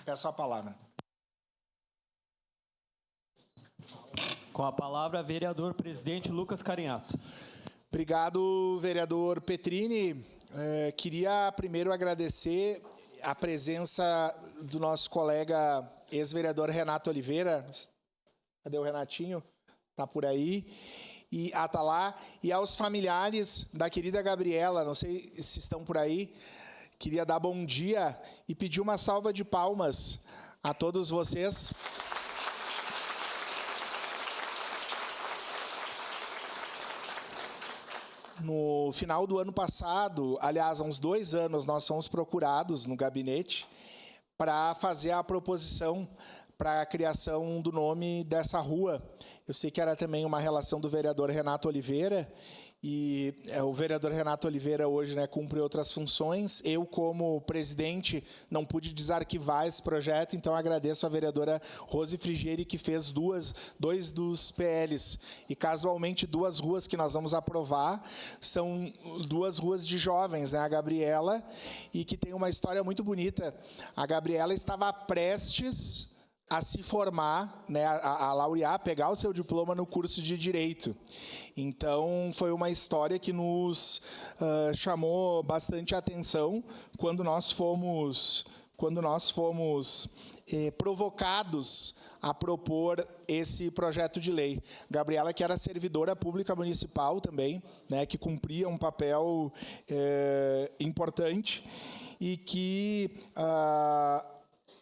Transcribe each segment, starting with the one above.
peço a palavra. Com a palavra, vereador presidente Lucas Carinhato. Obrigado, vereador Petrini. Queria primeiro agradecer a presença do nosso colega ex-vereador Renato Oliveira. Cadê o Renatinho? Está por aí. E tá lá. E aos familiares da querida Gabriela, não sei se estão por aí, queria dar bom dia e pedir uma salva de palmas a todos vocês. No final do ano passado, aliás, há uns 2 anos, nós fomos procurados no gabinete para fazer a proposição para a criação do nome dessa rua. Eu sei que era também uma relação do vereador Renato Oliveira, e o vereador Renato Oliveira hoje, né, cumpre outras funções. Eu, como presidente, não pude desarquivar esse projeto, então agradeço a vereadora Rose Frigieri, que fez dois dos PLs. E, casualmente, 2 ruas que nós vamos aprovar são 2 ruas de jovens, né? A Gabriela, e que tem uma história muito bonita. A Gabriela estava prestes a se formar, né, a laurear, pegar o seu diploma no curso de Direito. Então, foi uma história que nos chamou bastante atenção quando nós fomos provocados a propor esse projeto de lei. Gabriela, que era servidora pública municipal também, né, que cumpria um papel importante e que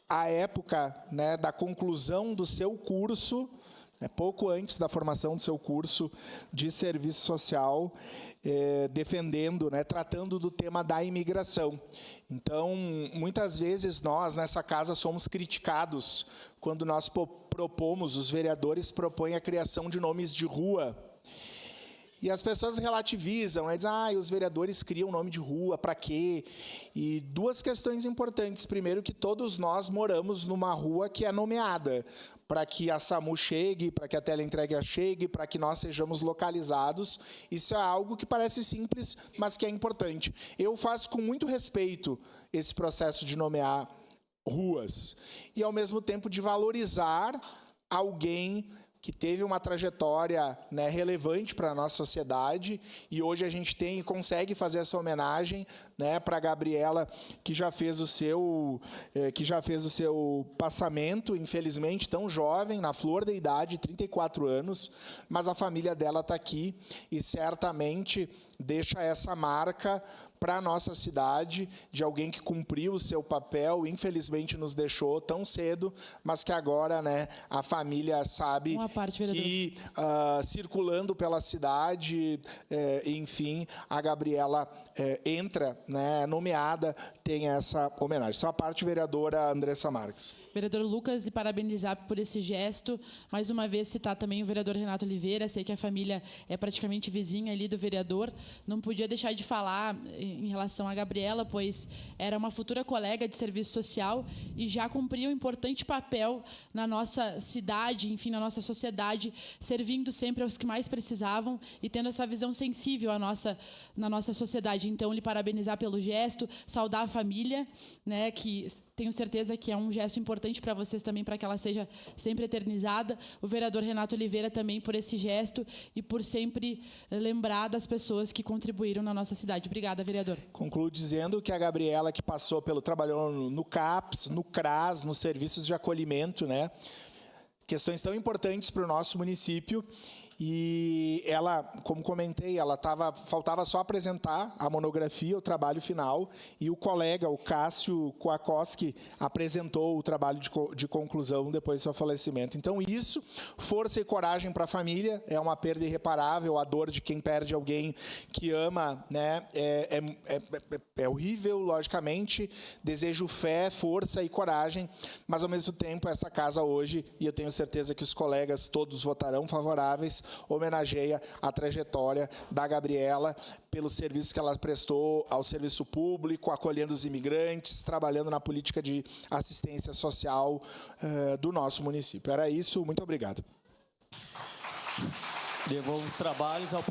à época, né, da conclusão do seu curso, pouco antes da formação do seu curso de serviço social, defendendo, né, tratando do tema da imigração. Então, muitas vezes nós, nessa casa, somos criticados quando nós propomos, os vereadores propõem a criação de nomes de rua. E as pessoas relativizam, né? Dizem, os vereadores criam nome de rua, para quê? E 2 questões importantes. Primeiro, que todos nós moramos numa rua que é nomeada, para que a SAMU chegue, para que a teleentrega chegue, para que nós sejamos localizados. Isso é algo que parece simples, mas que é importante. Eu faço com muito respeito esse processo de nomear ruas e, ao mesmo tempo, de valorizar alguém que teve uma trajetória, né, relevante para a nossa sociedade, e hoje a gente consegue fazer essa homenagem, né, para a Gabriela, que já fez o seu passamento, infelizmente tão jovem, na flor da idade, 34 anos, mas a família dela está aqui e certamente deixa essa marca para a nossa cidade, de alguém que cumpriu o seu papel, infelizmente nos deixou tão cedo, mas que agora, né, a família sabe que, circulando pela cidade, enfim, a Gabriela entra, né, nomeada, tem essa homenagem. Só a parte, vereadora Andressa Marques. Vereador Lucas, lhe parabenizar por esse gesto. Mais uma vez, citar também o vereador Renato Oliveira. Sei que a família é praticamente vizinha ali do vereador. Não podia deixar de falar em relação a Gabriela, pois era uma futura colega de serviço social e já cumpria um importante papel na nossa cidade, enfim, na nossa sociedade, servindo sempre aos que mais precisavam e tendo essa visão sensível na nossa sociedade. Então, lhe parabenizar pelo gesto, saudar a família, né, que tenho certeza que é um gesto importante para vocês também, para que ela seja sempre eternizada. O vereador Renato Oliveira também por esse gesto e por sempre lembrar das pessoas que contribuíram na nossa cidade. Obrigada, vereador. Concluo dizendo que a Gabriela, que trabalhou no CAPS, no CRAS, nos serviços de acolhimento, né, questões tão importantes para o nosso município. E ela, como comentei, faltava só apresentar a monografia, o trabalho final, e o colega, o Cássio Kowakowski, apresentou o trabalho de conclusão depois do seu falecimento. Então, isso, força e coragem para a família, é uma perda irreparável, a dor de quem perde alguém que ama, né, é horrível, logicamente. Desejo fé, força e coragem, mas, ao mesmo tempo, essa casa hoje, e eu tenho certeza que os colegas todos votarão favoráveis, homenageia a trajetória da Gabriela pelo serviço que ela prestou ao serviço público, acolhendo os imigrantes, trabalhando na política de assistência social do nosso município. Era isso, muito obrigado. Devolvo os trabalhos ao